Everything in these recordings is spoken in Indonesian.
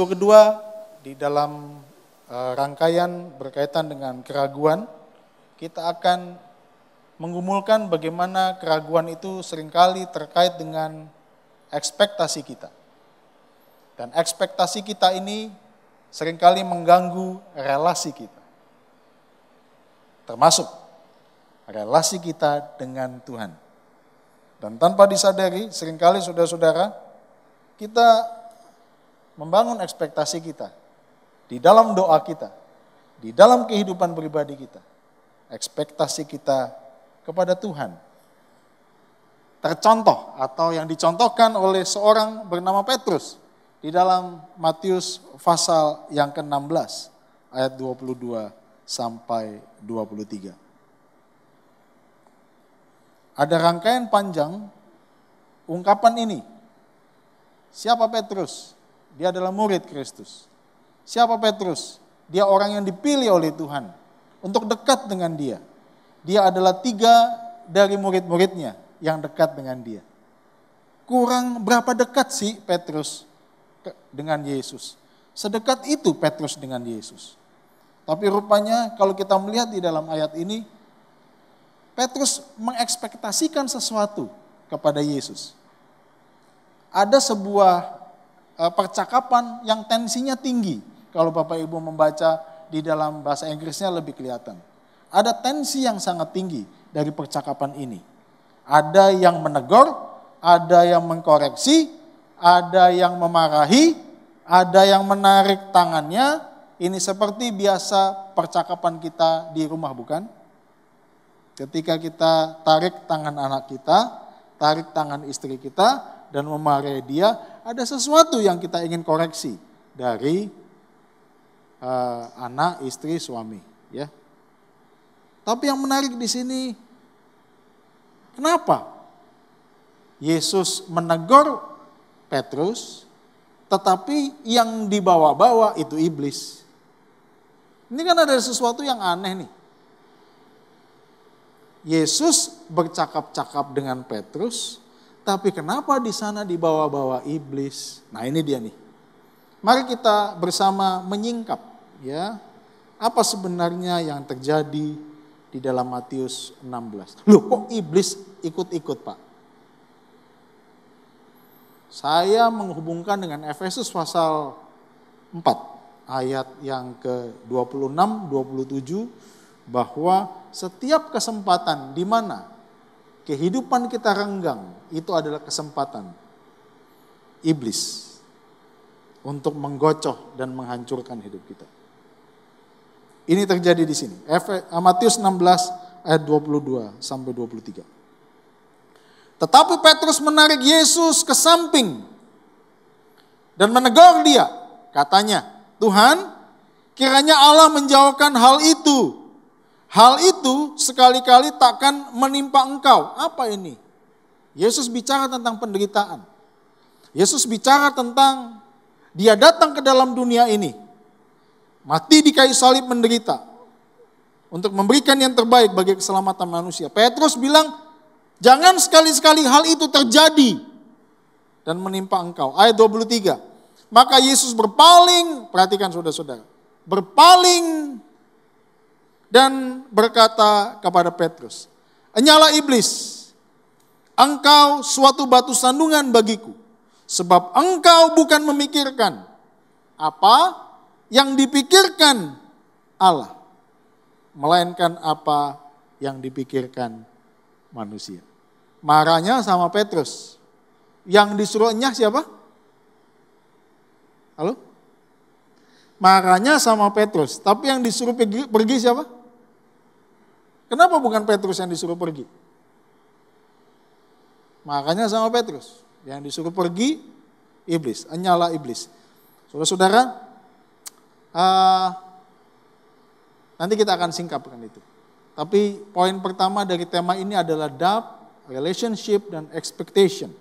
Minggu kedua di dalam rangkaian berkaitan dengan keraguan, kita akan menggumulkan bagaimana keraguan itu seringkali terkait dengan ekspektasi kita. Dan ekspektasi kita ini seringkali mengganggu relasi kita. Termasuk relasi kita dengan Tuhan. Dan tanpa disadari, seringkali saudara-saudara, kita membangun ekspektasi kita di dalam doa kita, di dalam kehidupan pribadi kita. Ekspektasi kita kepada Tuhan tercontoh atau yang dicontohkan oleh seorang bernama Petrus di dalam Matius pasal yang ke-16 ayat 22 sampai 23. Ada rangkaian panjang ungkapan ini. Siapa Petrus? Dia adalah murid Kristus. Siapa Petrus? Dia orang yang dipilih oleh Tuhan untuk dekat dengan dia. Dia adalah 3 dari murid-muridnya yang dekat dengan dia. Kurang berapa dekat sih Petrus dengan Yesus? Sedekat itu Petrus dengan Yesus. Tapi rupanya kalau kita melihat di dalam ayat ini, Petrus mengekspektasikan sesuatu kepada Yesus. Ada sebuah percakapan yang tensinya tinggi. Kalau Bapak Ibu membaca di dalam bahasa Inggrisnya lebih kelihatan. Ada tensi yang sangat tinggi dari percakapan ini. Ada yang menegur, ada yang mengkoreksi, ada yang memarahi, ada yang menarik tangannya. Ini seperti biasa percakapan kita di rumah, bukan? Ketika kita tarik tangan anak kita, tarik tangan istri kita, dan memarahi dia, ada sesuatu yang kita ingin koreksi dari anak, istri, suami. Ya. Tapi yang menarik di sini, kenapa Yesus menegur Petrus, tetapi yang dibawa-bawa itu iblis? Ini kan ada sesuatu yang aneh nih. Yesus bercakap-cakap dengan Petrus, tapi kenapa di sana dibawa-bawa iblis? Nah ini dia nih. Mari kita bersama menyingkap ya, apa sebenarnya yang terjadi di dalam Matius 16. Loh kok iblis ikut-ikut Pak? Saya menghubungkan dengan Efesus pasal 4 ayat yang ke-26, 27 bahwa setiap kesempatan di mana kehidupan kita renggang itu adalah kesempatan iblis untuk menggocoh dan menghancurkan hidup kita. Ini terjadi di sini. Matius 16 ayat 22 sampai 23. Tetapi Petrus menarik Yesus ke samping dan menegur dia. Katanya, Tuhan, kiranya Allah menjauhkan hal itu. Hal itu sekali-kali takkan menimpa engkau. Apa ini? Yesus bicara tentang penderitaan. Yesus bicara tentang dia datang ke dalam dunia ini. Mati di kayu salib, menderita untuk memberikan yang terbaik bagi keselamatan manusia. Petrus bilang, jangan sekali-sekali hal itu terjadi dan menimpa engkau. Ayat 23. Maka Yesus berpaling, perhatikan saudara-saudara, berpaling dan berkata kepada Petrus, "Enyala iblis, engkau suatu batu sandungan bagiku, sebab engkau bukan memikirkan apa yang dipikirkan Allah, melainkan apa yang dipikirkan manusia." Marahnya sama Petrus. Yang disuruh enyah siapa? Halo? Marahnya sama Petrus, tapi yang disuruh pergi siapa? Kenapa bukan Petrus yang disuruh pergi? Makanya sama Petrus. Yang disuruh pergi iblis, enyala iblis. Saudara-saudara, nanti kita akan singkapkan itu. Tapi poin pertama dari tema ini adalah doubt, relationship, dan expectation.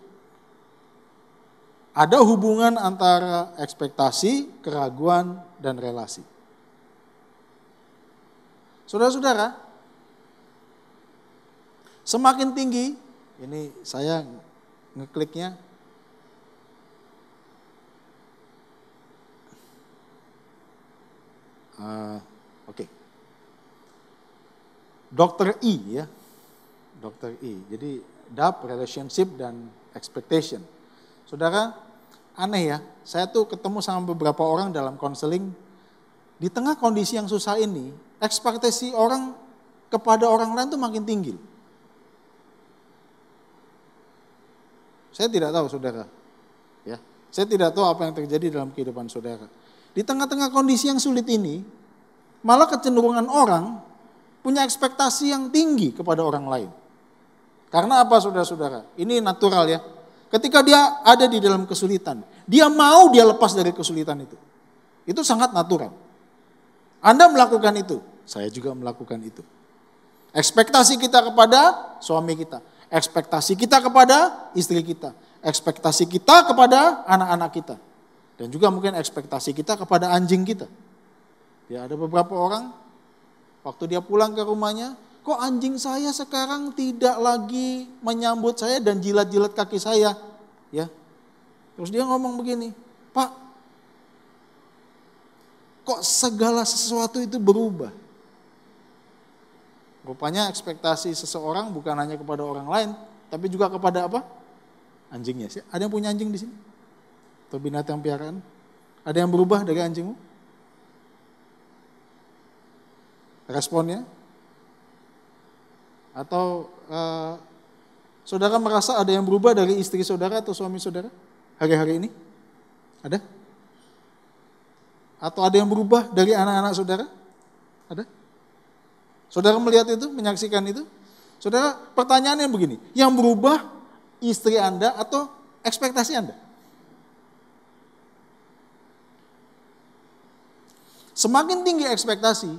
Ada hubungan antara ekspektasi, keraguan, dan relasi. Saudara-saudara, semakin tinggi, ini saya ngekliknya, Oke. Dr. E ya. Dr. E. Jadi DAP, relationship dan expectation. Saudara, aneh ya. Saya tuh ketemu sama beberapa orang dalam konseling. Di tengah kondisi yang susah ini, ekspektasi orang kepada orang lain tuh makin tinggi. Saya tidak tahu saudara. Ya. Saya tidak tahu apa yang terjadi dalam kehidupan saudara. Di tengah-tengah kondisi yang sulit ini, malah kecenderungan orang punya ekspektasi yang tinggi kepada orang lain. Karena apa saudara-saudara? Ini natural ya. Ketika dia ada di dalam kesulitan, dia mau dia lepas dari kesulitan itu. Itu sangat natural. Anda melakukan itu, saya juga melakukan itu. Ekspektasi kita kepada suami kita, ekspektasi kita kepada istri kita, ekspektasi kita kepada anak-anak kita. Dan juga mungkin ekspektasi kita kepada anjing kita. Ya, ada beberapa orang, waktu dia pulang ke rumahnya, kok anjing saya sekarang tidak lagi menyambut saya dan jilat-jilat kaki saya. Ya. Terus dia ngomong begini, Pak, kok segala sesuatu itu berubah? Rupanya ekspektasi seseorang bukan hanya kepada orang lain, tapi juga kepada apa? Anjingnya. Ada yang punya anjing di sini? Atau binatang piaraan? Ada yang berubah dari anjingmu? Responnya? Atau saudara merasa ada yang berubah dari istri saudara atau suami saudara hari-hari ini? Ada? Atau ada yang berubah dari anak-anak saudara? Ada? Saudara melihat itu, menyaksikan itu? Saudara, pertanyaannya begini, yang berubah istri Anda atau ekspektasi Anda? Semakin tinggi ekspektasi,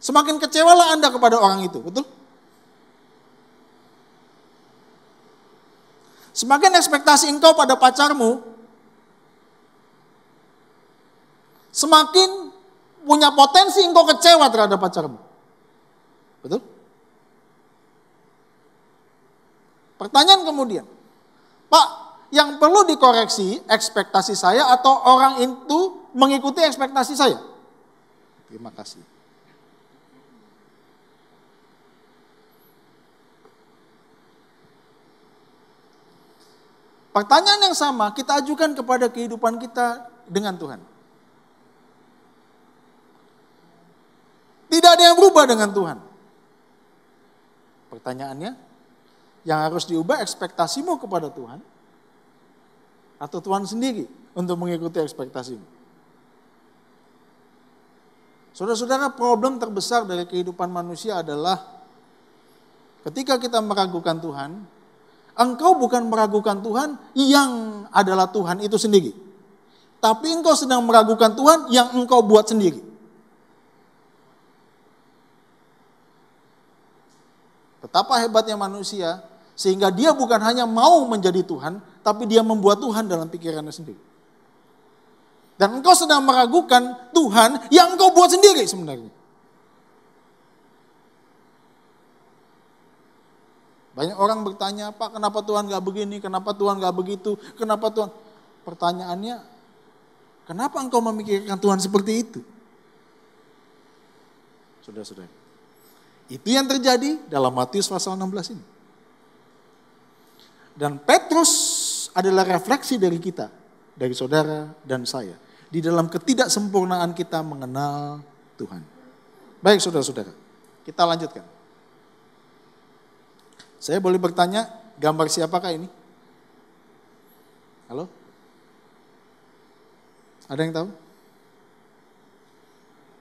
semakin kecewalah Anda kepada orang itu, betul? Semakin ekspektasi engkau pada pacarmu, semakin punya potensi engkau kecewa terhadap pacarmu. Betul? Pertanyaan kemudian, Pak, yang perlu dikoreksi ekspektasi saya atau orang itu mengikuti ekspektasi saya? Terima kasih. Pertanyaan yang sama kita ajukan kepada kehidupan kita dengan Tuhan. Tidak ada yang berubah dengan Tuhan. Pertanyaannya, yang harus diubah ekspektasimu kepada Tuhan atau Tuhan sendiri untuk mengikuti ekspektasimu? Saudara-saudara, problem terbesar dari kehidupan manusia adalah ketika kita meragukan Tuhan, engkau bukan meragukan Tuhan yang adalah Tuhan itu sendiri. Tapi engkau sedang meragukan Tuhan yang engkau buat sendiri. Betapa hebatnya manusia, sehingga dia bukan hanya mau menjadi Tuhan, tapi dia membuat Tuhan dalam pikirannya sendiri. Dan engkau sedang meragukan Tuhan yang engkau buat sendiri sebenarnya. Banyak orang bertanya, Pak, kenapa Tuhan gak begini, kenapa Tuhan gak begitu, kenapa Tuhan... Pertanyaannya, kenapa engkau memikirkan Tuhan seperti itu? Saudara-saudara, itu yang terjadi dalam Matius pasal 16 ini. Dan Petrus adalah refleksi dari kita, dari saudara dan saya. Di dalam ketidaksempurnaan kita mengenal Tuhan. Baik saudara-saudara, kita lanjutkan. Saya boleh bertanya, gambar siapakah ini? Halo? Ada yang tahu?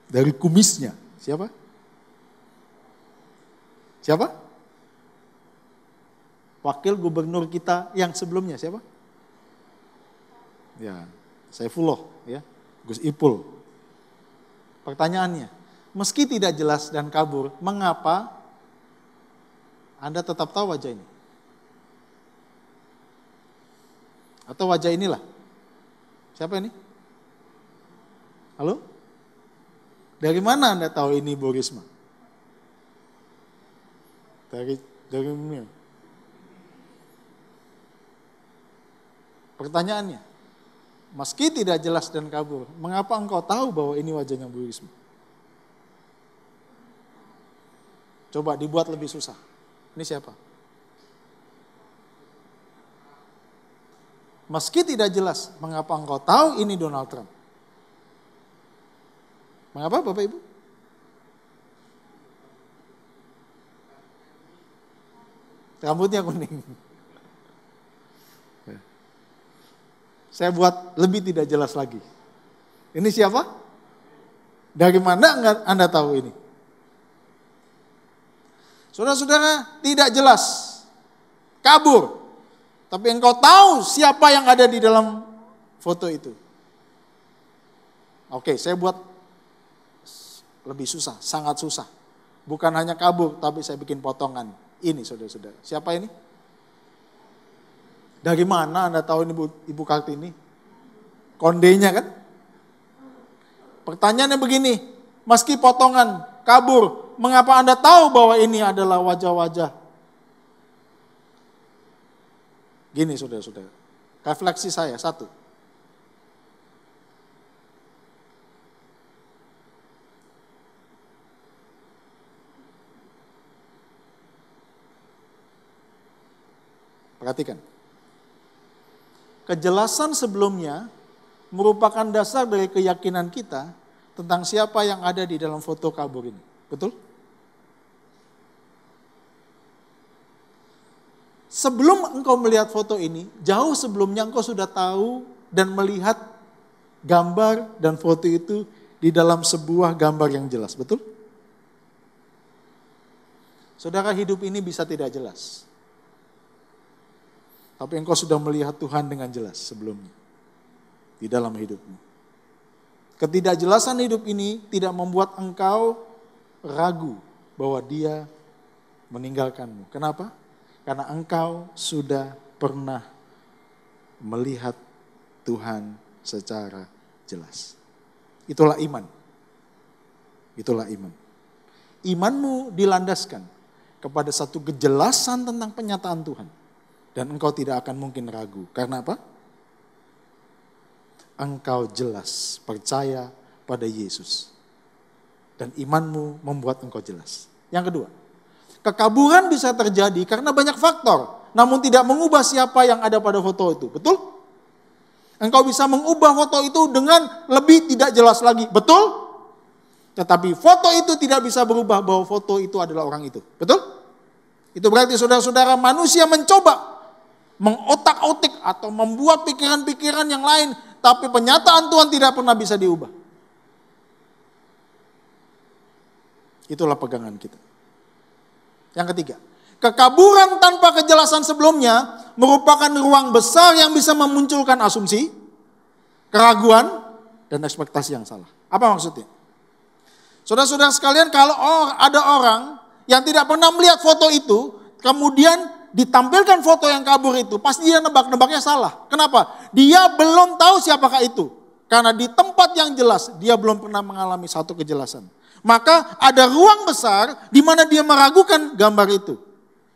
Dari kumisnya, siapa? Siapa? Wakil gubernur kita yang sebelumnya, siapa? Ya, Saifullah, ya, Gus Ipul. Pertanyaannya, meski tidak jelas dan kabur, mengapa Anda tetap tahu wajah ini? Atau wajah inilah? Siapa ini? Halo? Dari mana Anda tahu ini Bu Risma? Dari mana? Pertanyaannya, meski tidak jelas dan kabur, mengapa engkau tahu bahwa ini wajahnya Bu Risma? Coba dibuat lebih susah. Ini siapa? Meski tidak jelas, mengapa engkau tahu ini Donald Trump? Mengapa Bapak Ibu? Rambutnya kuning. Saya buat lebih tidak jelas lagi. Ini siapa? Dari mana Anda tahu ini? Saudara-saudara, tidak jelas. Kabur. Tapi engkau tahu siapa yang ada di dalam foto itu. Oke, saya buat lebih susah, sangat susah. Bukan hanya kabur, tapi saya bikin potongan. Ini saudara-saudara. Siapa ini? Dari mana Anda tahu ini Ibu Kartini? Kondenya kan? Pertanyaannya begini, meski potongan, kabur, mengapa Anda tahu bahwa ini adalah wajah-wajah? Gini saudara-saudara, refleksi saya, satu. Perhatikan. Kejelasan sebelumnya merupakan dasar dari keyakinan kita tentang siapa yang ada di dalam foto kabur ini. Betul? Sebelum engkau melihat foto ini, jauh sebelumnya engkau sudah tahu dan melihat gambar dan foto itu di dalam sebuah gambar yang jelas. Betul? Saudara, hidup ini bisa tidak jelas. Tapi engkau sudah melihat Tuhan dengan jelas sebelumnya. Di dalam hidupmu. Ketidakjelasan hidup ini tidak membuat engkau ragu bahwa Dia meninggalkanmu. Kenapa? Karena engkau sudah pernah melihat Tuhan secara jelas. Itulah iman. Itulah iman. Imanmu dilandaskan kepada satu kejelasan tentang penyataan Tuhan. Dan engkau tidak akan mungkin ragu. Karena apa? Engkau jelas percaya pada Yesus. Dan imanmu membuat engkau jelas. Yang kedua, kekaburan bisa terjadi karena banyak faktor. Namun tidak mengubah siapa yang ada pada foto itu. Betul? Engkau bisa mengubah foto itu dengan lebih tidak jelas lagi. Betul? Tetapi foto itu tidak bisa berubah bahwa foto itu adalah orang itu. Betul? Itu berarti saudara-saudara, manusia mencoba mengotak-otik atau membuat pikiran-pikiran yang lain. Tapi penyataan Tuhan tidak pernah bisa diubah. Itulah pegangan kita. Yang ketiga, kekaburan tanpa kejelasan sebelumnya merupakan ruang besar yang bisa memunculkan asumsi, keraguan, dan ekspektasi yang salah. Apa maksudnya? Saudara-saudara sekalian, kalau ada orang yang tidak pernah melihat foto itu, kemudian ditampilkan foto yang kabur itu, pasti dia nebak-nebaknya salah. Kenapa? Dia belum tahu siapakah itu. Karena di tempat yang jelas, dia belum pernah mengalami satu kejelasan. Maka ada ruang besar di mana dia meragukan gambar itu.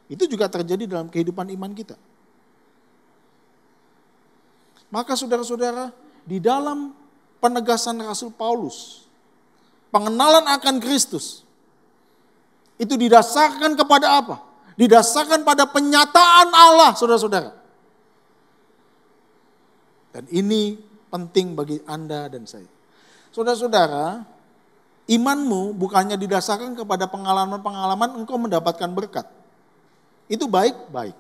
Itu juga terjadi dalam kehidupan iman kita. Maka saudara-saudara, di dalam penegasan Rasul Paulus, pengenalan akan Kristus, itu didasarkan kepada apa? Didasarkan pada penyataan Allah, saudara-saudara. Dan ini penting bagi Anda dan saya. Saudara-saudara, imanmu bukannya didasarkan kepada pengalaman-pengalaman engkau mendapatkan berkat. Itu baik-baik.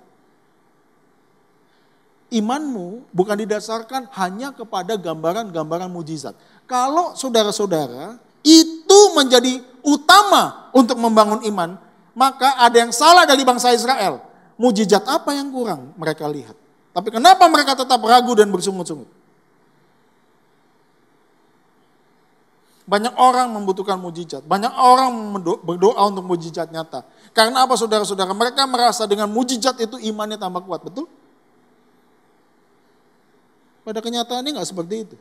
Imanmu bukan didasarkan hanya kepada gambaran-gambaran mujizat. Kalau saudara-saudara itu menjadi utama untuk membangun iman, maka ada yang salah dari bangsa Israel. Mujizat apa yang kurang mereka lihat? Tapi kenapa mereka tetap ragu dan bersungut-sungut? Banyak orang membutuhkan mujizat. Banyak orang berdoa untuk mujizat nyata. Karena apa saudara-saudara? Mereka merasa dengan mujizat itu imannya tambah kuat. Betul? Pada kenyataannya nggak seperti itu.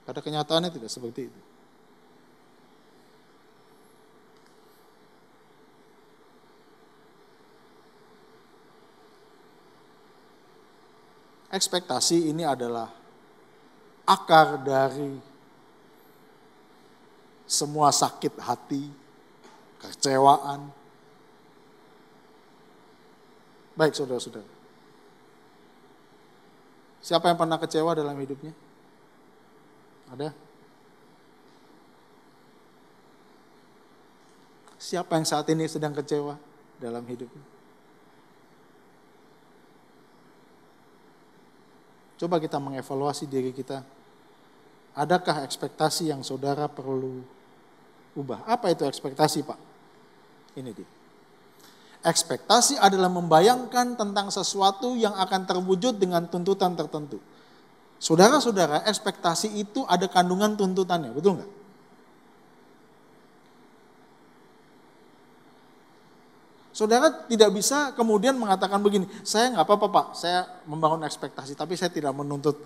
Pada kenyataannya tidak seperti itu. Ekspektasi ini adalah akar dari semua sakit hati, kekecewaan. Baik saudara-saudara. Siapa yang pernah kecewa dalam hidupnya? Ada? Siapa yang saat ini sedang kecewa dalam hidupnya? Coba kita mengevaluasi diri kita. Adakah ekspektasi yang saudara perlu ubah? Apa itu ekspektasi, Pak? Ini dia. Ekspektasi adalah membayangkan tentang sesuatu yang akan terwujud dengan tuntutan tertentu. Saudara-saudara, ekspektasi itu ada kandungan tuntutannya, betul nggak? Saudara tidak bisa kemudian mengatakan begini, saya nggak apa-apa Pak, saya membangun ekspektasi, tapi saya tidak menuntut.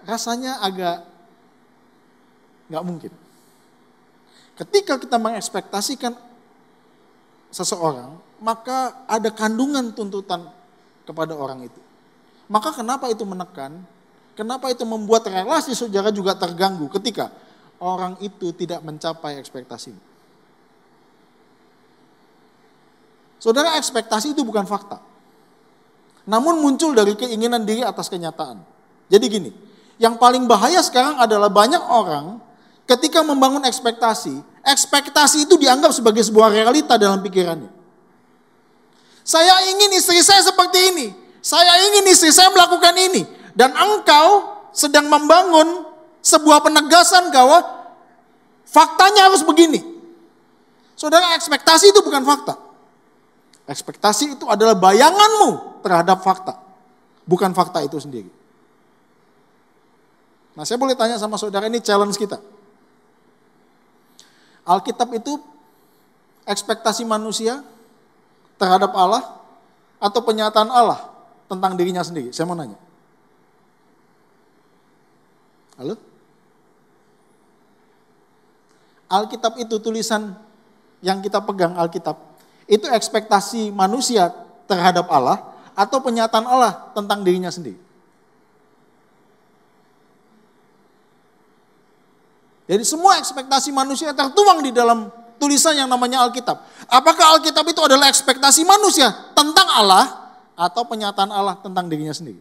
Rasanya agak nggak mungkin. Ketika kita mengekspektasikan seseorang, maka ada kandungan tuntutan kepada orang itu. Maka kenapa itu menekan? Kenapa itu membuat relasi saudara juga terganggu ketika orang itu tidak mencapai ekspektasi? Saudara, ekspektasi itu bukan fakta. Namun muncul dari keinginan diri atas kenyataan. Jadi gini, yang paling bahaya sekarang adalah banyak orang ketika membangun ekspektasi, ekspektasi itu dianggap sebagai sebuah realita dalam pikirannya. Saya ingin istri saya seperti ini. Saya ingin istri saya melakukan ini. Dan engkau sedang membangun sebuah penegasan bahwa faktanya harus begini. Saudara, ekspektasi itu bukan fakta. Ekspektasi itu adalah bayanganmu terhadap fakta. Bukan fakta itu sendiri. Nah, saya boleh tanya sama saudara, ini challenge kita. Alkitab itu ekspektasi manusia terhadap Allah atau penyataan Allah tentang dirinya sendiri? Saya mau nanya. Halo? Alkitab itu tulisan yang kita pegang, Alkitab, itu ekspektasi manusia terhadap Allah atau penyataan Allah tentang dirinya sendiri? Jadi semua ekspektasi manusia tertuang di dalam tulisan yang namanya Alkitab. Apakah Alkitab itu adalah ekspektasi manusia tentang Allah atau penyataan Allah tentang dirinya sendiri?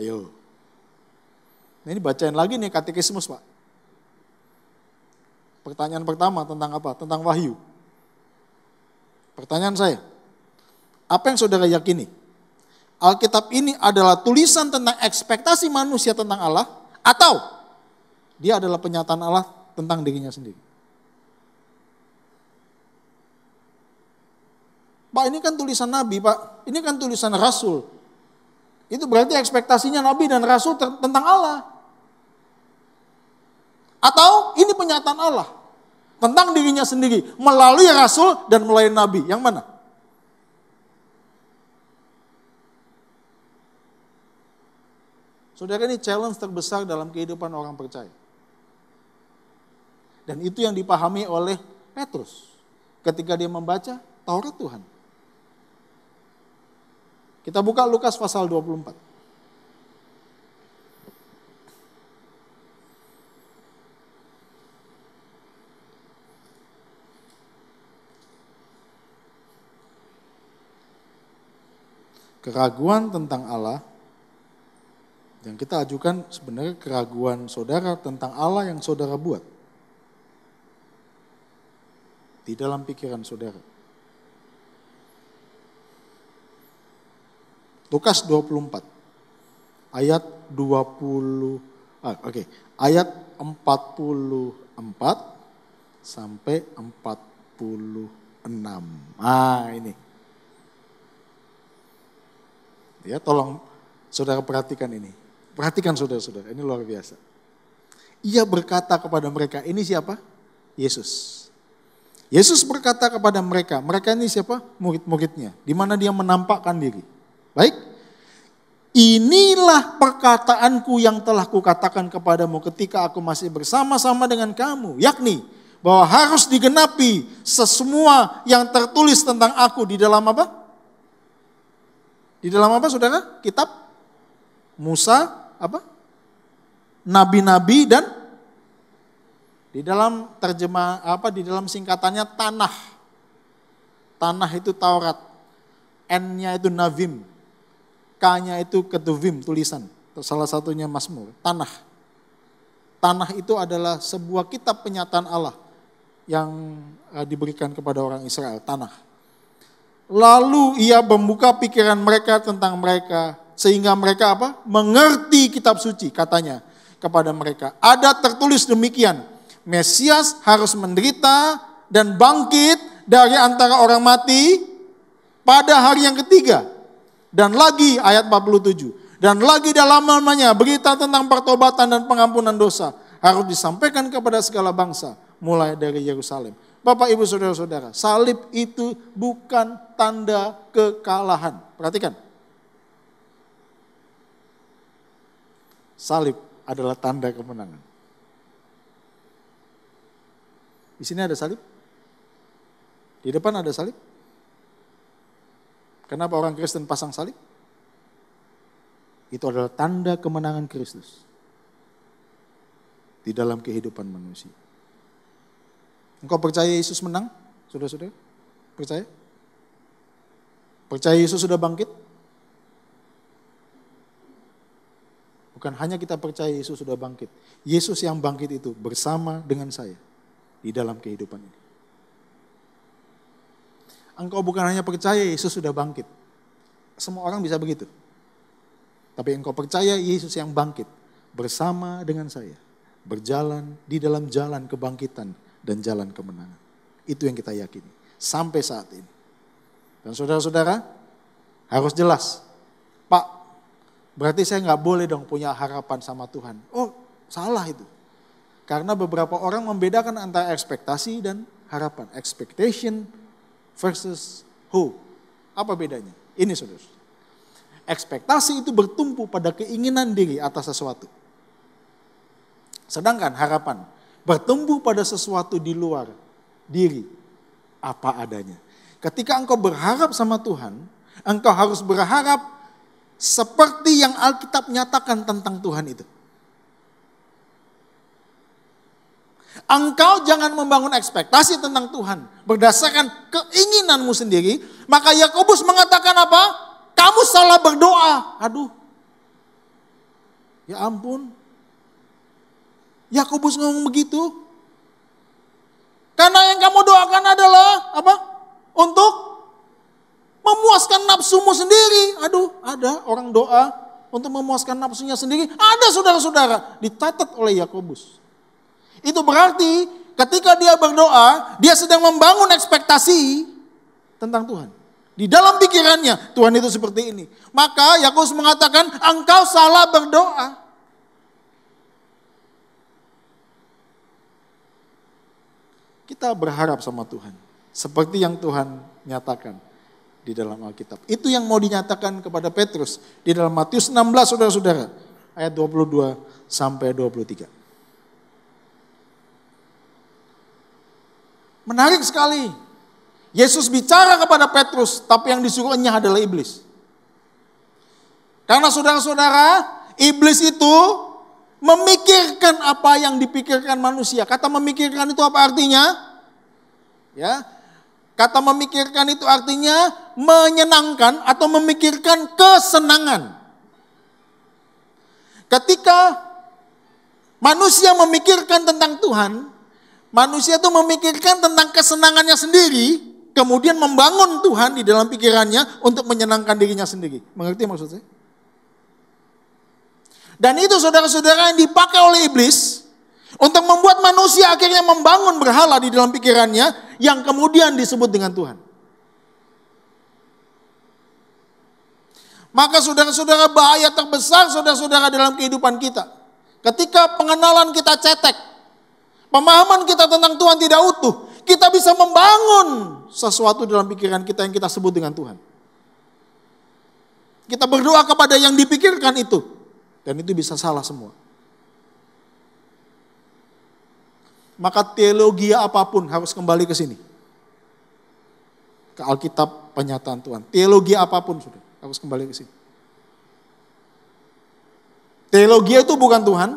Ayo. Nah, ini bacain lagi nih katekismus, Pak. Pertanyaan pertama tentang apa? Tentang wahyu. Pertanyaan saya, apa yang saudara yakini? Alkitab ini adalah tulisan tentang ekspektasi manusia tentang Allah, atau dia adalah penyataan Allah tentang dirinya sendiri? Pak, ini kan tulisan Nabi, Pak. Ini kan tulisan Rasul. Itu berarti ekspektasinya Nabi dan Rasul tentang Allah. Atau ini penyataan Allah tentang dirinya sendiri melalui Rasul dan melalui Nabi. Yang mana? Saudara, ini challenge terbesar dalam kehidupan orang percaya. Dan itu yang dipahami oleh Petrus ketika dia membaca Taurat Tuhan. Kita buka Lukas pasal 24. Keraguan tentang Allah yang kita ajukan sebenarnya keraguan saudara tentang Allah yang saudara buat di dalam pikiran saudara. Lukas 24 ayat 44 sampai 46. Ini. Ya, tolong saudara perhatikan ini. Perhatikan saudara-saudara, ini luar biasa. Ia berkata kepada mereka, ini siapa? Yesus. Yesus berkata kepada mereka ini siapa? Murid-muridnya. Di mana dia menampakkan diri. Baik, inilah perkataanku yang telah kukatakan kepadamu ketika aku masih bersama-sama dengan kamu. Yakni, bahwa harus digenapi sesemua yang tertulis tentang aku di dalam apa? Di dalam apa saudara? Kitab Musa, nabi-nabi, dan di dalam di dalam singkatannya tanah. Tanah itu Taurat. N-nya itu Navim. K-nya itu Ketuvim, tulisan. Salah satunya Mazmur, tanah. Tanah itu adalah sebuah kitab penyataan Allah yang diberikan kepada orang Israel, tanah. Lalu ia membuka pikiran mereka tentang mereka, sehingga mereka mengerti kitab suci, katanya kepada mereka. Ada tertulis demikian, Mesias harus menderita dan bangkit dari antara orang mati pada hari yang ketiga. Dan lagi ayat 47. Dan lagi dalam namanya berita tentang pertobatan dan pengampunan dosa harus disampaikan kepada segala bangsa mulai dari Yerusalem. Bapak, Ibu, Saudara-saudara, salib itu bukan tanda kekalahan. Perhatikan. Salib adalah tanda kemenangan. Di sini ada salib. Di depan ada salib. Kenapa orang Kristen pasang salib? Itu adalah tanda kemenangan Kristus di dalam kehidupan manusia. Engkau percaya Yesus menang, saudara-saudara? Percaya? Percaya Yesus sudah bangkit? Bukan hanya kita percaya Yesus sudah bangkit. Yesus yang bangkit itu bersama dengan saya di dalam kehidupan ini. Engkau bukan hanya percaya Yesus sudah bangkit. Semua orang bisa begitu. Tapi engkau percaya Yesus yang bangkit bersama dengan saya. Berjalan di dalam jalan kebangkitan dan jalan kemenangan. Itu yang kita yakini sampai saat ini. Dan saudara-saudara harus jelas. Pak, berarti saya nggak boleh dong punya harapan sama Tuhan. Oh, salah itu. Karena beberapa orang membedakan antara ekspektasi dan harapan. Expectation versus hope. Apa bedanya? Ini saudara. Ekspektasi itu bertumpu pada keinginan diri atas sesuatu. Sedangkan harapan bertumbuh pada sesuatu di luar diri, apa adanya. Ketika engkau berharap sama Tuhan, engkau harus berharap seperti yang Alkitab nyatakan tentang Tuhan itu. Engkau jangan membangun ekspektasi tentang Tuhan berdasarkan keinginanmu sendiri. Maka Yakobus mengatakan apa? Kamu salah berdoa. Aduh. Ya ampun. Yakobus ngomong begitu. Karena yang kamu doakan adalah apa? Untuk memuaskan nafsumu sendiri. Aduh, ada orang doa untuk memuaskan nafsunya sendiri. Ada saudara-saudara, dicatat oleh Yakobus. Itu berarti ketika dia berdoa, dia sedang membangun ekspektasi tentang Tuhan. Di dalam pikirannya, Tuhan itu seperti ini. Maka Yakobus mengatakan, engkau salah berdoa. Kita berharap sama Tuhan. Seperti yang Tuhan nyatakan di dalam Alkitab. Itu yang mau dinyatakan kepada Petrus. Di dalam Matius 16, saudara-saudara. Ayat 22 sampai 23. Menarik sekali. Yesus bicara kepada Petrus, tapi yang disuruhnya adalah iblis. Karena saudara-saudara, iblis itu memikirkan apa yang dipikirkan manusia. Kata memikirkan itu apa artinya? Ya, kata memikirkan itu artinya menyenangkan atau memikirkan kesenangan. Ketika manusia memikirkan tentang Tuhan, manusia itu memikirkan tentang kesenangannya sendiri. Kemudian membangun Tuhan di dalam pikirannya untuk menyenangkan dirinya sendiri. Mengerti maksud saya? Dan itu saudara-saudara yang dipakai oleh iblis untuk membuat manusia akhirnya membangun berhala di dalam pikirannya yang kemudian disebut dengan Tuhan. Maka saudara-saudara, bahaya terbesar saudara-saudara dalam kehidupan kita. Ketika pengenalan kita cetek, pemahaman kita tentang Tuhan tidak utuh, kita bisa membangun sesuatu dalam pikiran kita yang kita sebut dengan Tuhan. Kita berdoa kepada yang dipikirkan itu. Dan itu bisa salah semua. Maka teologi apapun harus kembali ke sini. Ke Alkitab penyataan Tuhan. Teologi apapun sudah harus kembali ke sini. Teologi itu bukan Tuhan.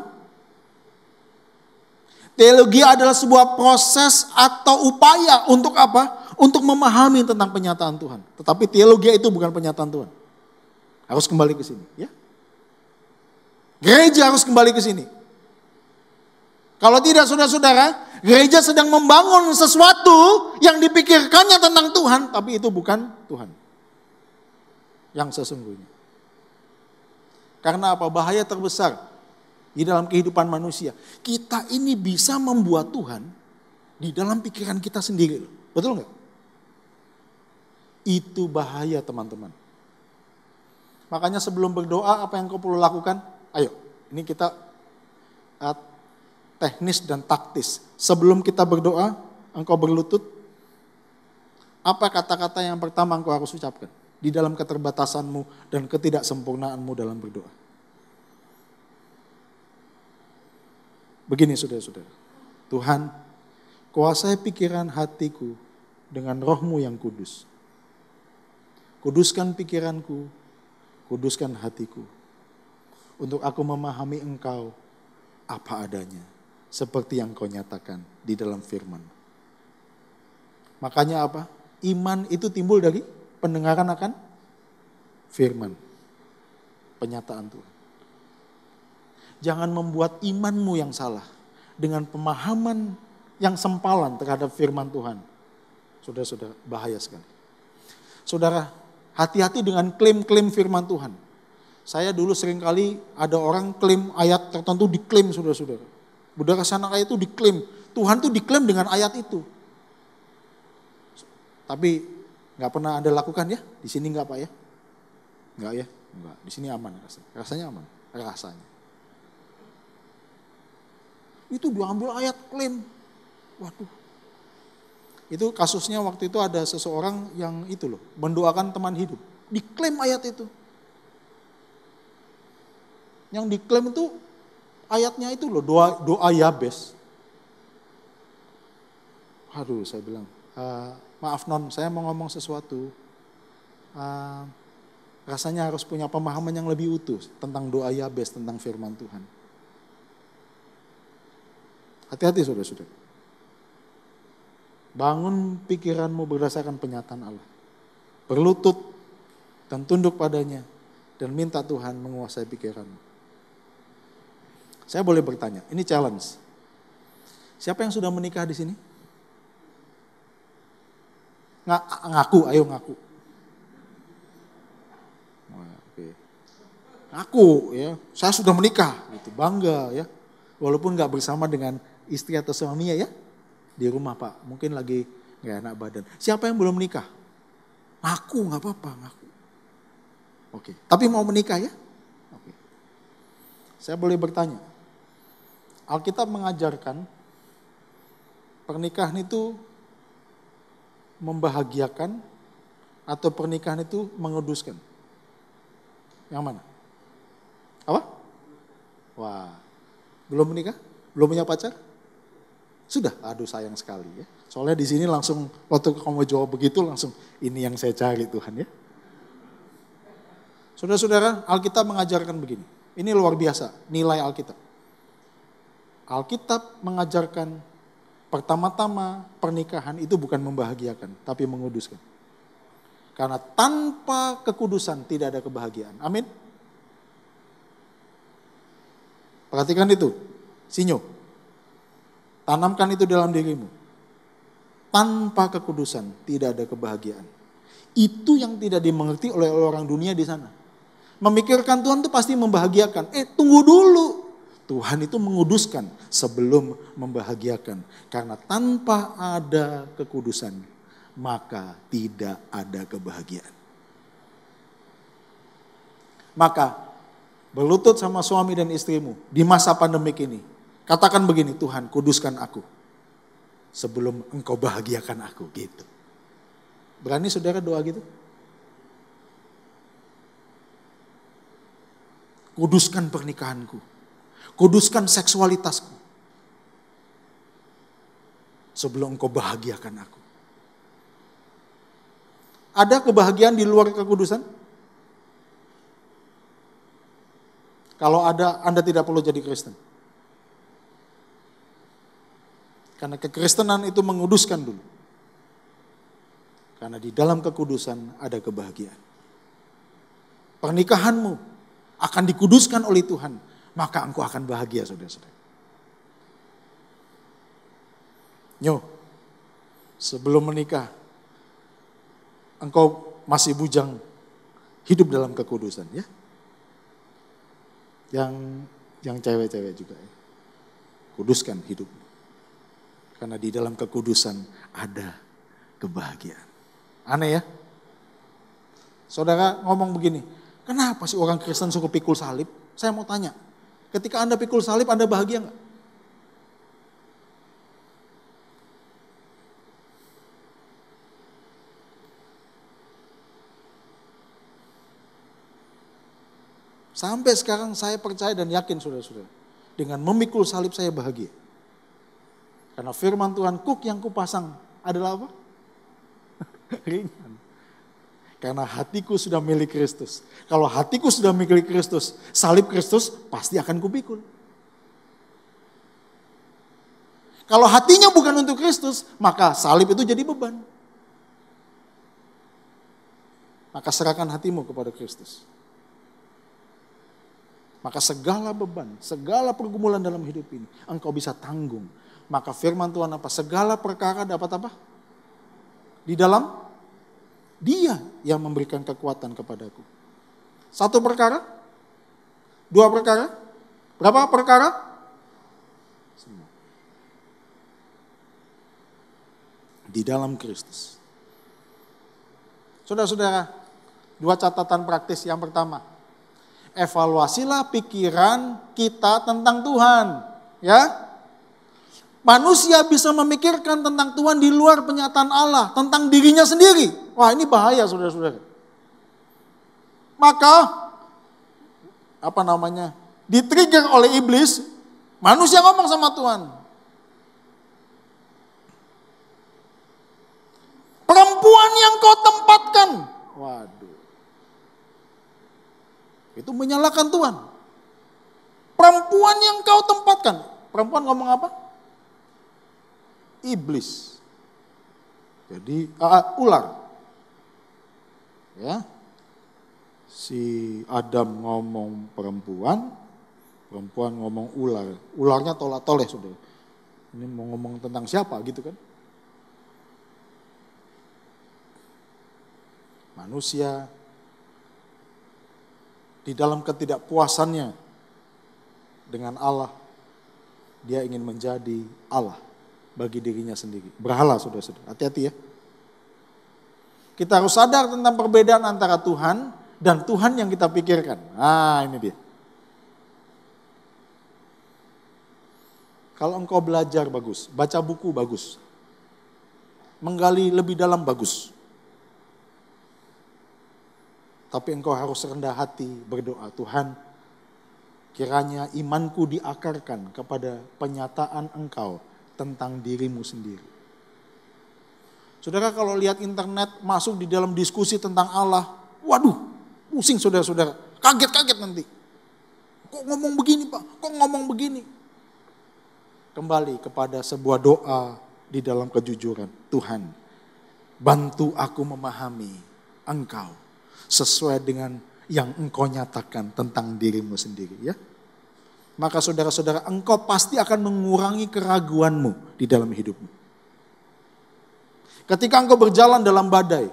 Teologi adalah sebuah proses atau upaya untuk apa? Untuk memahami tentang penyataan Tuhan. Tetapi teologi itu bukan penyataan Tuhan. Harus kembali ke sini, ya. Gereja harus kembali ke sini. Kalau tidak, saudara-saudara, gereja sedang membangun sesuatu yang dipikirkannya tentang Tuhan, tapi itu bukan Tuhan yang sesungguhnya. Karena apa? Bahaya terbesar di dalam kehidupan manusia. Kita ini bisa membuat Tuhan di dalam pikiran kita sendiri. Betul nggak? Itu bahaya, teman-teman. Makanya sebelum berdoa, apa yang kau perlu lakukan? Ayo, ini kita teknis dan taktis. Sebelum kita berdoa, engkau berlutut. Apa kata-kata yang pertama engkau harus ucapkan di dalam keterbatasanmu dan ketidaksempurnaanmu dalam berdoa? Begini, saudara-saudara. Tuhan, kuasai pikiran hatiku dengan roh-Mu yang kudus. Kuduskan pikiranku, kuduskan hatiku. Untuk aku memahami Engkau apa adanya. Seperti yang Kau nyatakan di dalam firman. Makanya apa? Iman itu timbul dari pendengaran akan firman. Penyataan Tuhan. Jangan membuat imanmu yang salah. Dengan pemahaman yang sempalan terhadap firman Tuhan. Saudara-saudara, bahaya sekali. Saudara, hati-hati dengan klaim-klaim firman Tuhan. Saya dulu seringkali ada orang klaim ayat tertentu diklaim, saudara-saudara. Budaya sana ayat itu diklaim. Tuhan tuh diklaim dengan ayat itu. Tapi nggak pernah Anda lakukan ya? Di sini nggak Pak ya? Nggak ya? Nggak. Di sini aman rasanya. Rasanya aman. Rasanya. Itu diambil ayat klaim. Waduh. Itu kasusnya waktu itu ada seseorang yang itu loh, mendoakan teman hidup. Diklaim ayat itu. Yang diklaim itu ayatnya itu loh, doa Yabes. Aduh, saya bilang, maaf non, saya mau ngomong sesuatu. Rasanya harus punya pemahaman yang lebih utuh tentang doa Yabes, tentang firman Tuhan. Hati-hati saudara-saudara. Bangun pikiranmu berdasarkan penyataan Allah. Berlutut dan tunduk padanya dan minta Tuhan menguasai pikiranmu. Saya boleh bertanya, ini challenge. Siapa yang sudah menikah di sini? Ngaku, ayo ngaku. Oke. Ngaku ya, saya sudah menikah, gitu, bangga ya. Walaupun nggak bersama dengan istri atau suaminya ya, di rumah Pak, mungkin lagi nggak enak badan. Siapa yang belum menikah? Ngaku, nggak apa-apa, ngaku. Oke, tapi mau menikah ya? Oke. Saya boleh bertanya, Alkitab mengajarkan pernikahan itu membahagiakan atau pernikahan itu menguduskan? Yang mana? Apa? Wah, belum menikah? Belum punya pacar? Sudah? Aduh sayang sekali ya. Soalnya di sini langsung waktu kamu jawab begitu langsung ini yang saya cari Tuhan ya. Saudara-saudara, Alkitab mengajarkan begini. Ini luar biasa nilai Alkitab. Alkitab mengajarkan pertama-tama pernikahan itu bukan membahagiakan, tapi menguduskan. Karena tanpa kekudusan tidak ada kebahagiaan. Amin. Perhatikan itu, sinyo. Tanamkan itu dalam dirimu. Tanpa kekudusan tidak ada kebahagiaan. Itu yang tidak dimengerti oleh orang dunia di sana. Memikirkan Tuhan itu pasti membahagiakan. Tunggu dulu. Tuhan itu menguduskan sebelum membahagiakan. Karena tanpa ada kekudusan, maka tidak ada kebahagiaan. Maka berlutut sama suami dan istrimu di masa pandemik ini. Katakan begini, Tuhan kuduskan aku sebelum engkau bahagiakan aku, gitu. Berani saudara doa gitu? Kuduskan pernikahanku, kuduskan seksualitasku sebelum engkau bahagiakan aku. Ada kebahagiaan di luar kekudusan? Kalau ada, Anda tidak perlu jadi Kristen. Karena kekristenan itu menguduskan dulu. Karena di dalam kekudusan ada kebahagiaan. Pernikahanmu akan dikuduskan oleh Tuhan, maka engkau akan bahagia, saudara-saudara. Sebelum menikah, engkau masih bujang hidup dalam kekudusan, ya. Yang cewek-cewek juga, ya. Kuduskan hidup. Karena di dalam kekudusan ada kebahagiaan. Aneh ya? Saudara ngomong begini, kenapa sih orang Kristen suka pikul salib? Saya mau tanya, ketika Anda pikul salib, Anda bahagia nggak? Sampai sekarang saya percaya dan yakin saudara-saudara, dengan memikul salib saya bahagia. Karena firman Tuhan, kuk yang kupasang adalah apa? Ringan. Karena hatiku sudah milik Kristus. Kalau hatiku sudah milik Kristus, salib Kristus pasti akan kupikul. Kalau hatinya bukan untuk Kristus, maka salib itu jadi beban. Maka serahkan hatimu kepada Kristus. Maka segala beban, segala pergumulan dalam hidup ini, engkau bisa tanggung. Maka firman Tuhan apa? Segala perkara dapat apa? Di dalam Dia yang memberikan kekuatan kepadaku. Satu perkara? Dua perkara? Berapa perkara? Semua. Di dalam Kristus. Saudara-saudara, dua catatan praktis. Yang pertama, evaluasilah pikiran kita tentang Tuhan. Ya, manusia bisa memikirkan tentang Tuhan di luar penyataan Allah, tentang dirinya sendiri. Wah, ini bahaya saudara-saudara. Maka, di-trigger oleh iblis, manusia ngomong sama Tuhan. Perempuan yang kau tempatkan. Waduh. Itu menyalahkan Tuhan. Perempuan yang kau tempatkan. Perempuan ngomong apa? Iblis. Jadi ular. Ya. Si Adam ngomong perempuan, perempuan ngomong ular. Ularnya tolak-toleh saudara. Ini mau ngomong tentang siapa gitu kan? Manusia di dalam ketidakpuasannya dengan Allah, dia ingin menjadi Allah bagi dirinya sendiri. Berhala saudara-saudara, hati-hati ya. Kita harus sadar tentang perbedaan antara Tuhan dan Tuhan yang kita pikirkan. Nah ini dia. Kalau engkau belajar bagus, baca buku bagus, menggali lebih dalam bagus. Tapi engkau harus rendah hati berdoa, Tuhan kiranya imanku diakarkan kepada penyataan engkau tentang dirimu sendiri. Saudara kalau lihat internet masuk di dalam diskusi tentang Allah, waduh pusing saudara-saudara, kaget-kaget nanti. Kok ngomong begini Pak, kok ngomong begini. Kembali kepada sebuah doa di dalam kejujuran. Tuhan bantu aku memahami engkau sesuai dengan yang engkau nyatakan tentang dirimu sendiri ya. Maka saudara-saudara engkau pasti akan mengurangi keraguanmu di dalam hidupmu. Ketika engkau berjalan dalam badai,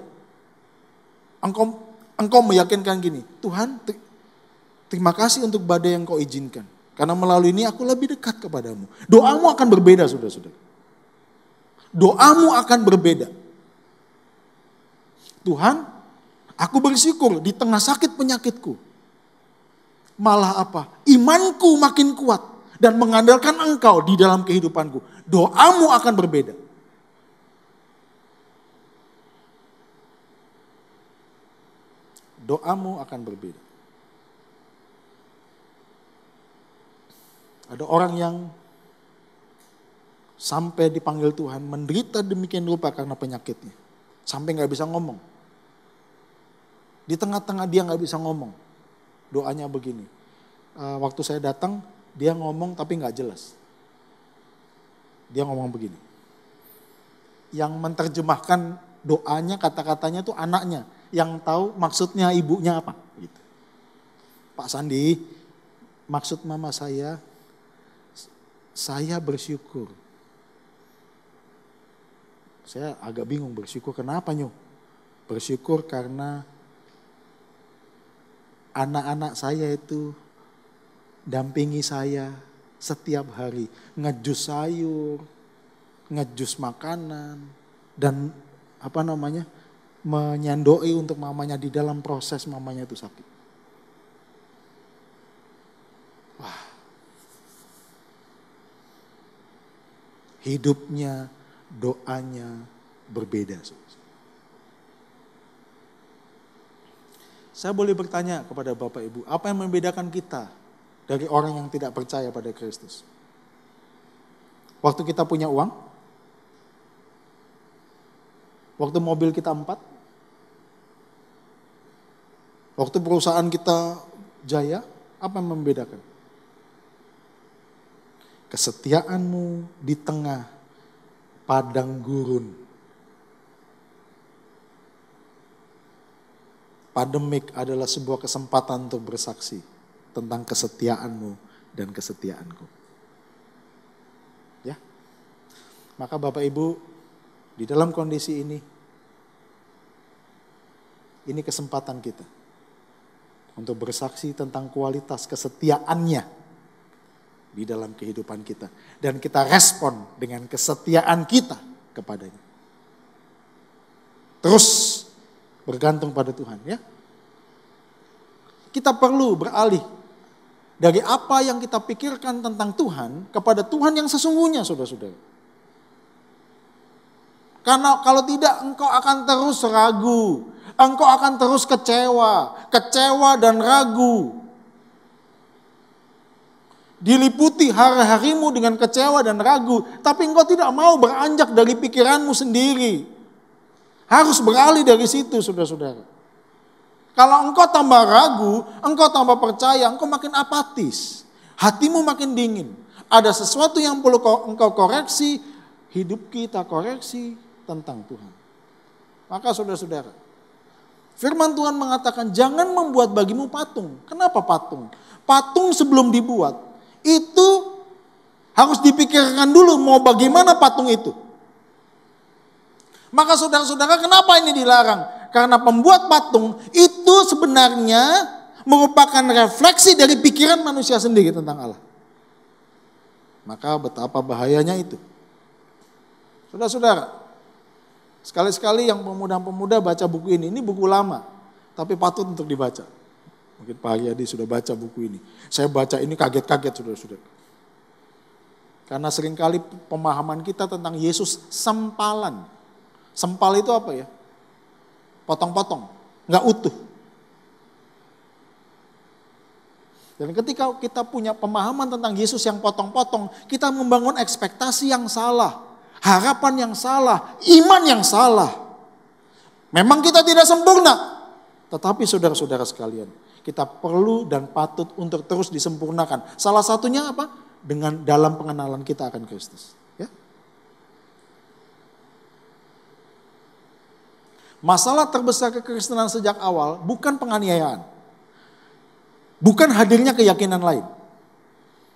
engkau meyakinkan gini, Tuhan terima kasih untuk badai yang kau izinkan. Karena melalui ini aku lebih dekat kepadamu. Doamu akan berbeda saudara-saudara. Doamu akan berbeda. Tuhan, aku bersyukur di tengah sakit penyakitku. Malah apa? Imanku makin kuat dan mengandalkan engkau di dalam kehidupanku. Doamu akan berbeda. Doamu akan berbeda. Ada orang yang sampai dipanggil Tuhan menderita demikian rupa karena penyakitnya. Sampai gak bisa ngomong. Di tengah-tengah dia gak bisa ngomong. Doanya begini. waktu saya datang, dia ngomong tapi nggak jelas. Dia ngomong begini. Yang menerjemahkan doanya, kata-katanya tuh anaknya. Yang tahu maksudnya ibunya apa. Gitu. Pak Sandi, maksud mama saya bersyukur. Saya agak bingung, bersyukur kenapa Nyu? Bersyukur karena anak-anak saya itu dampingi saya setiap hari. Ngejus sayur, ngejus makanan, dan menyandoi untuk mamanya di dalam proses mamanya itu sakit. Wah. Hidupnya, doanya berbeda. Saya boleh bertanya kepada Bapak Ibu, apa yang membedakan kita dari orang yang tidak percaya pada Kristus? Waktu kita punya uang? Waktu mobil kita 4? Waktu perusahaan kita jaya? Apa yang membedakan? Kesetiaanmu di tengah padang gurun. Pandemik adalah sebuah kesempatan untuk bersaksi tentang kesetiaanmu dan kesetiaanku. Ya. Maka Bapak Ibu, di dalam kondisi ini kesempatan kita untuk bersaksi tentang kualitas kesetiaannya di dalam kehidupan kita. Dan kita respon dengan kesetiaan kita kepadanya. Terus bergantung pada Tuhan ya. Kita perlu beralih dari apa yang kita pikirkan tentang Tuhan kepada Tuhan yang sesungguhnya, saudara-saudara. Karena kalau tidak engkau akan terus ragu, engkau akan terus kecewa dan ragu. Diliputi hari-harimu dengan kecewa dan ragu, tapi engkau tidak mau beranjak dari pikiranmu sendiri. Harus beralih dari situ, saudara-saudara. Kalau engkau tambah ragu, engkau tambah percaya, engkau makin apatis. Hatimu makin dingin. Ada sesuatu yang perlu engkau koreksi, hidup kita koreksi tentang Tuhan. Maka saudara-saudara, firman Tuhan mengatakan jangan membuat bagimu patung. Kenapa patung? Patung sebelum dibuat, itu harus dipikirkan dulu mau bagaimana patung itu. Maka saudara-saudara, kenapa ini dilarang? Karena pembuat patung itu sebenarnya merupakan refleksi dari pikiran manusia sendiri tentang Allah. Maka betapa bahayanya itu. Saudara-saudara, sekali-sekali yang pemuda-pemuda baca buku ini buku lama, tapi patut untuk dibaca. Mungkin Pak Haryadi sudah baca buku ini. Saya baca ini kaget-kaget, saudara-saudara. Karena seringkali pemahaman kita tentang Yesus sempalan. Sempal itu apa ya? Potong-potong, nggak utuh. Dan ketika kita punya pemahaman tentang Yesus yang potong-potong, kita membangun ekspektasi yang salah, harapan yang salah, iman yang salah. Memang kita tidak sempurna, tetapi saudara-saudara sekalian, kita perlu dan patut untuk terus disempurnakan. Salah satunya apa? Dengan dalam pengenalan kita akan Kristus. Ya? Masalah terbesar kekristenan sejak awal bukan penganiayaan. Bukan hadirnya keyakinan lain.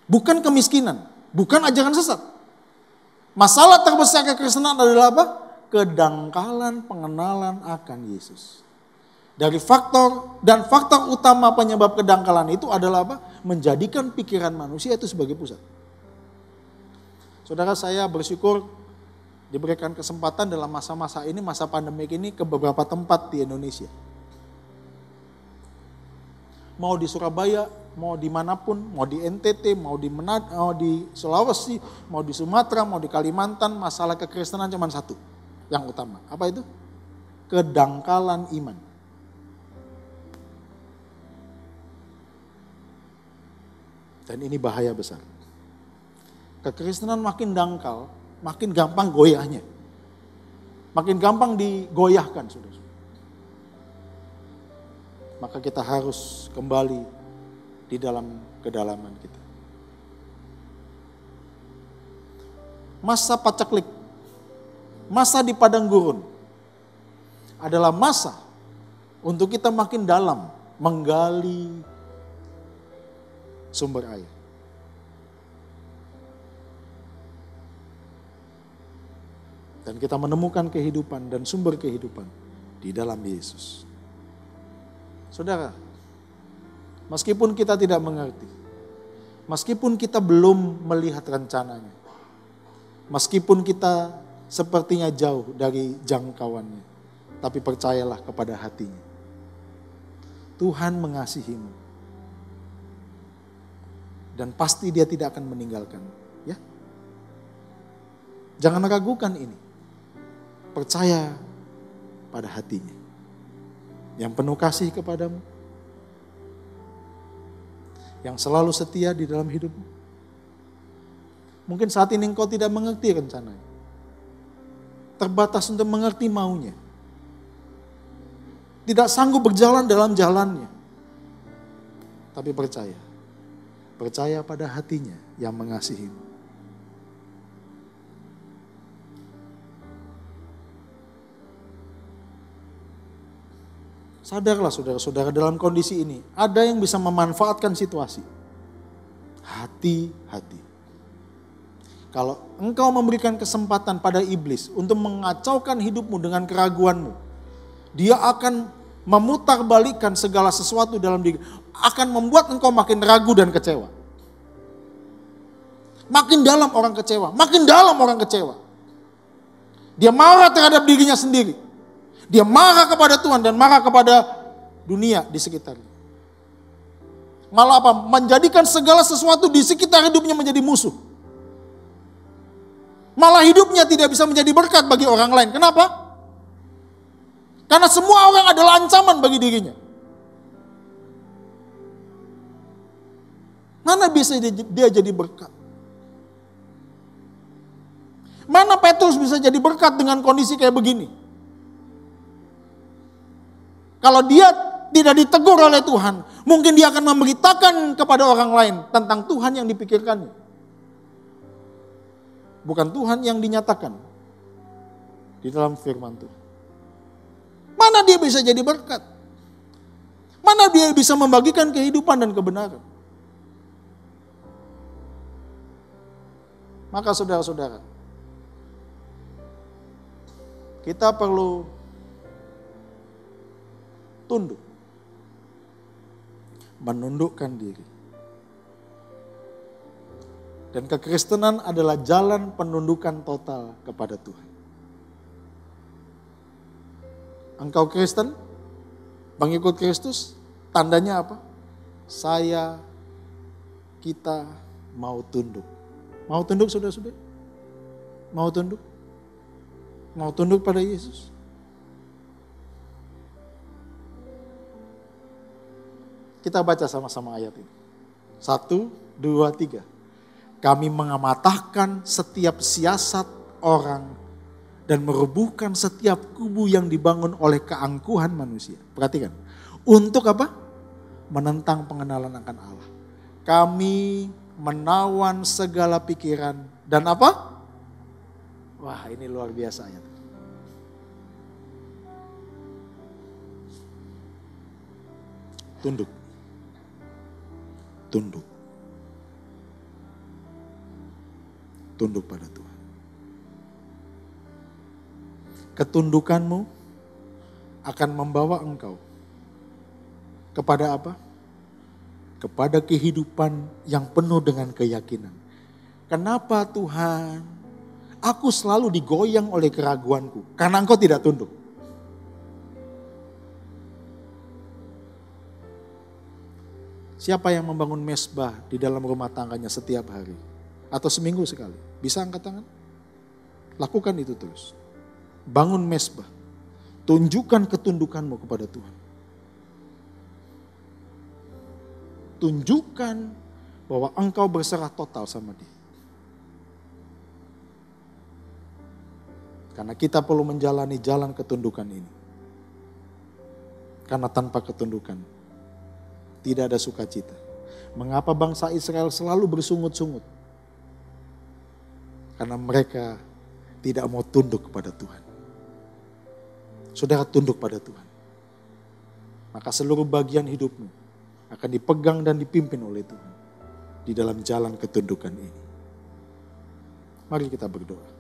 Bukan kemiskinan. Bukan ajaran sesat. Masalah terbesar kekristenan adalah apa? Kedangkalan pengenalan akan Yesus. Dari faktor utama penyebab kedangkalan itu adalah apa? Menjadikan pikiran manusia itu sebagai pusat. Saudara, saya bersyukur diberikan kesempatan dalam masa-masa ini, masa pandemik ini ke beberapa tempat di Indonesia. Mau di Surabaya, mau dimanapun, mau di NTT, mau di Sulawesi, mau di Sumatera, mau di Kalimantan, masalah kekristenan cuma satu yang utama. Apa itu? Kedangkalan iman. Dan ini bahaya besar. Kekristenan makin dangkal, makin gampang goyahnya. Makin gampang digoyahkan, saudara. Maka kita harus kembali di dalam kedalaman kita. Masa paceklik, masa di padang gurun adalah masa untuk kita makin dalam menggali sumber air. Dan kita menemukan kehidupan dan sumber kehidupan di dalam Yesus. Saudara, meskipun kita tidak mengerti, meskipun kita belum melihat rencananya, meskipun kita sepertinya jauh dari jangkauannya, tapi percayalah kepada hatinya. Tuhan mengasihimu. Dan pasti Dia tidak akan meninggalkan. Ya. Jangan ragukan ini. Percaya pada hatinya. Yang penuh kasih kepadamu. Yang selalu setia di dalam hidupmu. Mungkin saat ini engkau tidak mengerti rencananya. Terbatas untuk mengerti maunya. Tidak sanggup berjalan dalam jalannya. Tapi percaya. Percaya pada hatinya yang mengasihimu. Sadarlah saudara-saudara dalam kondisi ini. Ada yang bisa memanfaatkan situasi. Hati-hati. Kalau engkau memberikan kesempatan pada iblis untuk mengacaukan hidupmu dengan keraguanmu. Dia akan memutarbalikkan segala sesuatu dalam diri. Akan membuat engkau makin ragu dan kecewa. Makin dalam orang kecewa. Makin dalam orang kecewa. Dia marah terhadap dirinya sendiri. Dia marah kepada Tuhan dan marah kepada dunia di sekitarnya. Malah apa? Menjadikan segala sesuatu di sekitar hidupnya menjadi musuh. Malah hidupnya tidak bisa menjadi berkat bagi orang lain. Kenapa? Karena semua orang adalah ancaman bagi dirinya. Mana bisa dia jadi berkat? Mana Petrus bisa jadi berkat dengan kondisi kayak begini? Kalau dia tidak ditegur oleh Tuhan, mungkin dia akan memberitakan kepada orang lain tentang Tuhan yang dipikirkannya. Bukan Tuhan yang dinyatakan di dalam firman Tuhan. Mana dia bisa jadi berkat? Mana dia bisa membagikan kehidupan dan kebenaran? Maka saudara-saudara, kita perlu tunduk, menundukkan diri. Dan kekristenan adalah jalan penundukan total kepada Tuhan. Engkau Kristen, pengikut Kristus, tandanya apa? Saya, kita mau tunduk. Mau tunduk saudara-saudara? Mau tunduk? Mau tunduk pada Yesus? Kita baca sama-sama ayat ini. 1, 2, 3. Kami mengamatahkan setiap siasat orang dan merubuhkan setiap kubu yang dibangun oleh keangkuhan manusia. Perhatikan. Untuk apa? Menentang pengenalan akan Allah. Kami menawan segala pikiran dan apa? Wah, ini luar biasa ayat. Tunduk. Tunduk. Tunduk pada Tuhan. Ketundukanmu akan membawa engkau kepada apa? Kepada kehidupan yang penuh dengan keyakinan. Kenapa Tuhan? Aku selalu digoyang oleh keraguanku. Karena engkau tidak tunduk. Siapa yang membangun mesbah di dalam rumah tangganya setiap hari? Atau seminggu sekali? Bisa angkat tangan? Lakukan itu terus. Bangun mesbah. Tunjukkan ketundukanmu kepada Tuhan. Tunjukkan bahwa engkau berserah total sama Dia. Karena kita perlu menjalani jalan ketundukan ini. Karena tanpa ketundukan tidak ada sukacita. Mengapa bangsa Israel selalu bersungut-sungut? Karena mereka tidak mau tunduk kepada Tuhan. Saudara, tunduk pada Tuhan. Maka seluruh bagian hidupmu akan dipegang dan dipimpin oleh Tuhan di dalam jalan ketundukan ini. Mari kita berdoa.